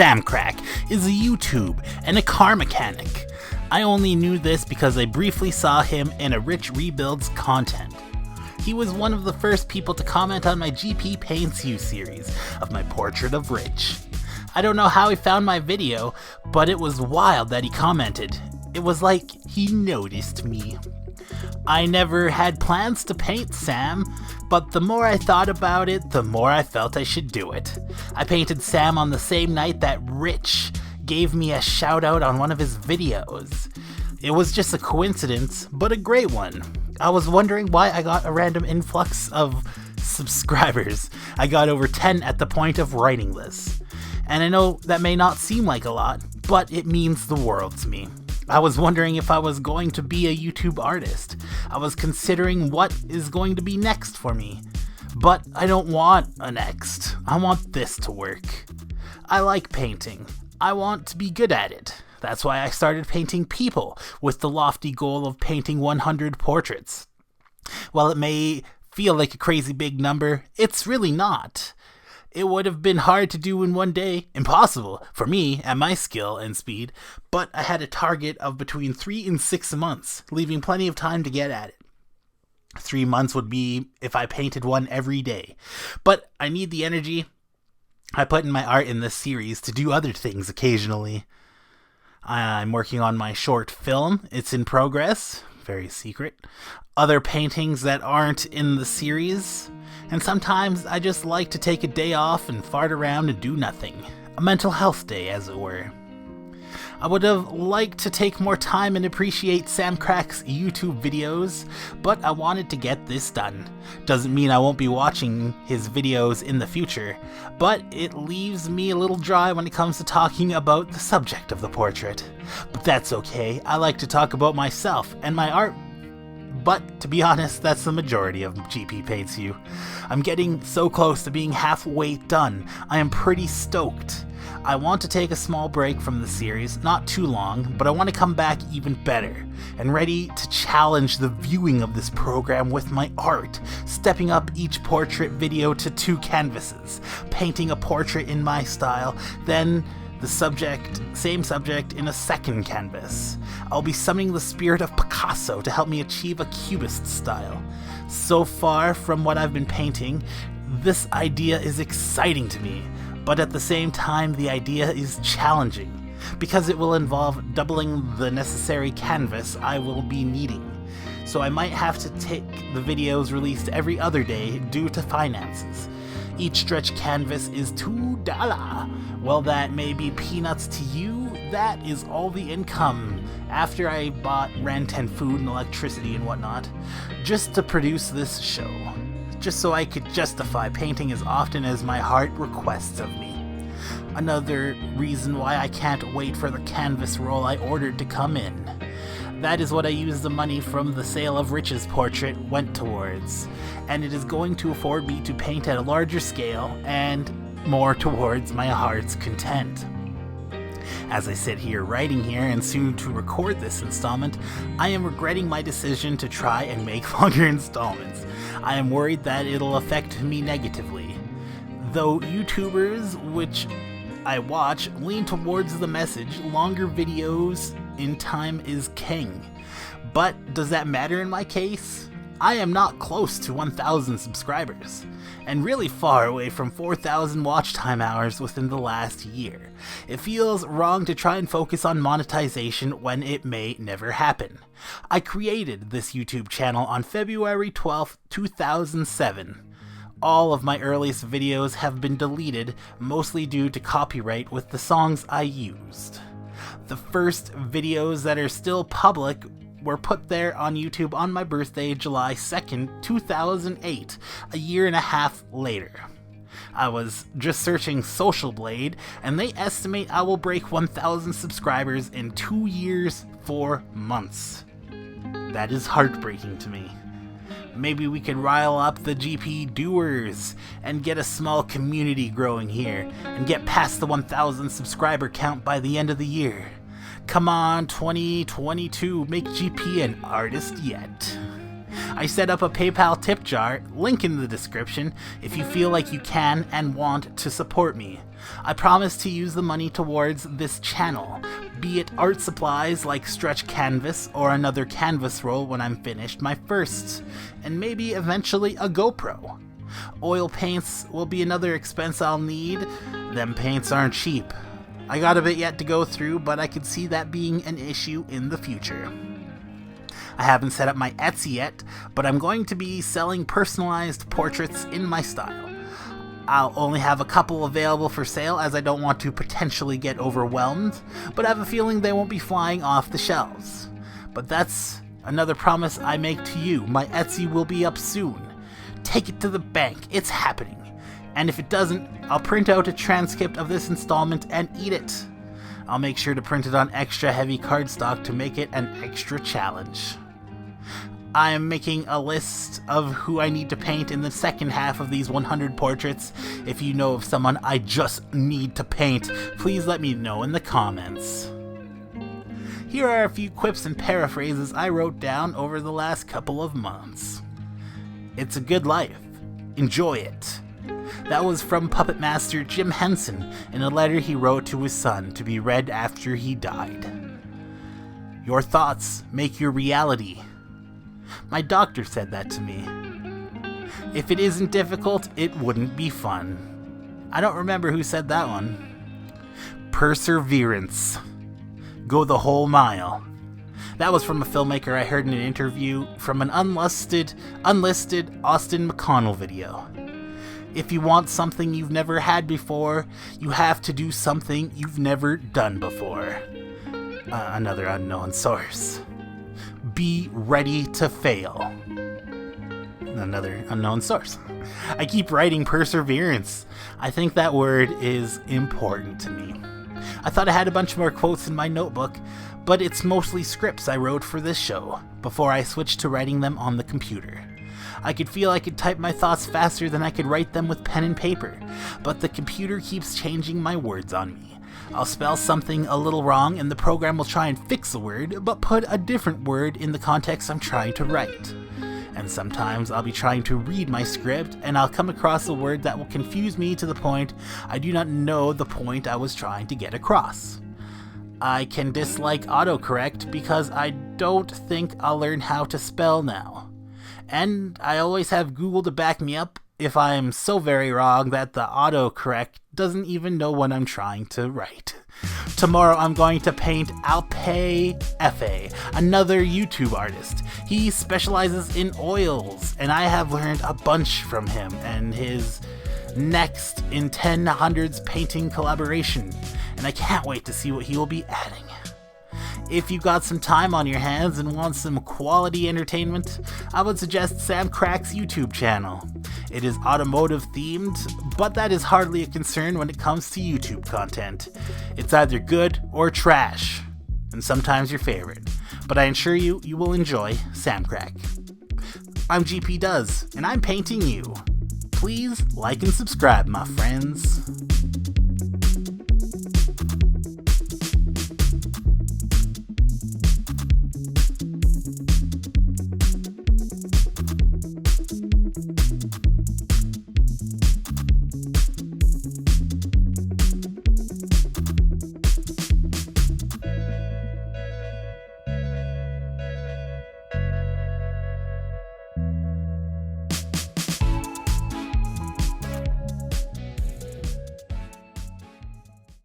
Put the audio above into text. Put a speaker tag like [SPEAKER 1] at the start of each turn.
[SPEAKER 1] Samcrac is a YouTube and a car mechanic. I only knew this because I briefly saw him in a Rich Rebuilds content. He was one of the first people to comment on my GP Paints You series of my portrait of Rich. I don't know how he found my video, but it was wild that he commented. It was like he noticed me. I never had plans to paint Sam, but the more I thought about it, the more I felt I should do it. I painted Sam on the same night that Rich gave me a shout out on one of his videos. It was just a coincidence, but a great one. I was wondering why I got a random influx of subscribers. I got over 10 at the point of writing this. And I know that may not seem like a lot, but it means the world to me. I was wondering if I was going to be a YouTube artist. I was considering what is going to be next for me. But I don't want a next. I want this to work. I like painting. I want to be good at it. That's why I started painting people, with the lofty goal of painting 100 portraits. While it may feel like a crazy big number, it's really not. It would have been hard to do in one day, impossible for me at my skill and speed, but I had a target of between 3 and 6 months, leaving plenty of time to get at it. 3 months would be if I painted one every day, but I need the energy I put in my art in this series to do other things occasionally. I'm working on my short film. It's in progress. Very secret. Other paintings that aren't in the series. And sometimes I just like to take a day off and fart around and do nothing. A mental health day, as it were. I would have liked to take more time and appreciate Samcrac's YouTube videos, but I wanted to get this done. Doesn't mean I won't be watching his videos in the future, but it leaves me a little dry when it comes to talking about the subject of the portrait. But that's okay, I like to talk about myself and my art. But to be honest, that's the majority of GP Paints You. I'm getting so close to being halfway done. I am pretty stoked. I want to take a small break from the series, not too long, but I want to come back even better, and ready to challenge the viewing of this program with my art, stepping up each portrait video to 2 canvases, painting a portrait in my style, then the same subject in a second canvas. I'll be summoning the spirit of Picasso to help me achieve a cubist style. So far from what I've been painting, this idea is exciting to me, but at the same time the idea is challenging, because it will involve doubling the necessary canvas I will be needing. So I might have to take the videos released every other day due to finances. Each stretch canvas is $2. Well, that may be peanuts to you. That is all the income after I bought rent and food and electricity and whatnot, just to produce this show. Just so I could justify painting as often as my heart requests of me. Another reason why I can't wait for the canvas roll I ordered to come in. That is what I used the money from the sale of Rich's portrait went towards, and it is going to afford me to paint at a larger scale and more towards my heart's content. As I sit here writing here and soon to record this installment, I am regretting my decision to try and make longer installments. I am worried that it'll affect me negatively. Though YouTubers, which I watch, lean towards the message, longer videos in time is king. But does that matter in my case? I am not close to 1,000 subscribers, and really far away from 4,000 watch time hours within the last year. It feels wrong to try and focus on monetization when it may never happen. I created this YouTube channel on February 12th, 2007. All of my earliest videos have been deleted, mostly due to copyright with the songs I used. The first videos that are still public were put there on YouTube on my birthday, July 2nd, 2008, a year and a half later. I was just searching Social Blade, and they estimate I will break 1,000 subscribers in 2 years, 4 months. That is heartbreaking to me. Maybe we could rile up the GP doers and get a small community growing here and get past the 1,000 subscriber count by the end of the year. Come on, 2022, make GP an artist yet. I set up a PayPal tip jar, link in the description, if you feel like you can and want to support me. I promise to use the money towards this channel, be it art supplies like stretch canvas or another canvas roll when I'm finished my first, and maybe eventually a GoPro. Oil paints will be another expense I'll need. Them paints aren't cheap. I got a bit yet to go through, but I could see that being an issue in the future. I haven't set up my Etsy yet, but I'm going to be selling personalized portraits in my style. I'll only have a couple available for sale as I don't want to potentially get overwhelmed, but I have a feeling they won't be flying off the shelves. But that's another promise I make to you. My Etsy will be up soon. Take it to the bank. It's happening. And if it doesn't, I'll print out a transcript of this installment and eat it. I'll make sure to print it on extra heavy cardstock to make it an extra challenge. I am making a list of who I need to paint in the second half of these 100 portraits. If you know of someone I just need to paint, please let me know in the comments. Here are a few quips and paraphrases I wrote down over the last couple of months. It's a good life. Enjoy it. That was from Puppet Master Jim Henson in a letter he wrote to his son to be read after he died. Your thoughts make your reality. My doctor said that to me. If it isn't difficult, it wouldn't be fun. I don't remember who said that one. Perseverance. Go the whole mile. That was from a filmmaker I heard in an interview from an unlisted Austin McConnell video. If you want something you've never had before, you have to do something you've never done before. Another unknown source. Be ready to fail. Another unknown source. I keep writing perseverance. I think that word is important to me. I thought I had a bunch more quotes in my notebook, but it's mostly scripts I wrote for this show, before I switched to writing them on the computer. I could feel I could type my thoughts faster than I could write them with pen and paper, but the computer keeps changing my words on me. I'll spell something a little wrong and the program will try and fix the word, but put a different word in the context I'm trying to write. And sometimes I'll be trying to read my script and I'll come across a word that will confuse me to the point I do not know the point I was trying to get across. I can dislike autocorrect because I don't think I'll learn how to spell now. And I always have Google to back me up if I'm so very wrong that the autocorrect doesn't even know what I'm trying to write. Tomorrow I'm going to paint Alpay Efe, another YouTube artist. He specializes in oils, and I have learned a bunch from him and his next in 1000s painting collaboration, and I can't wait to see what he will be adding. If you got some time on your hands and want some quality entertainment, I would suggest Samcrac's YouTube channel. It is automotive themed, but that is hardly a concern when it comes to YouTube content. It's either good or trash, and sometimes your favorite, but I assure you, you will enjoy Samcrac. I'm gpdoes, and I'm painting you. Please like and subscribe, my friends.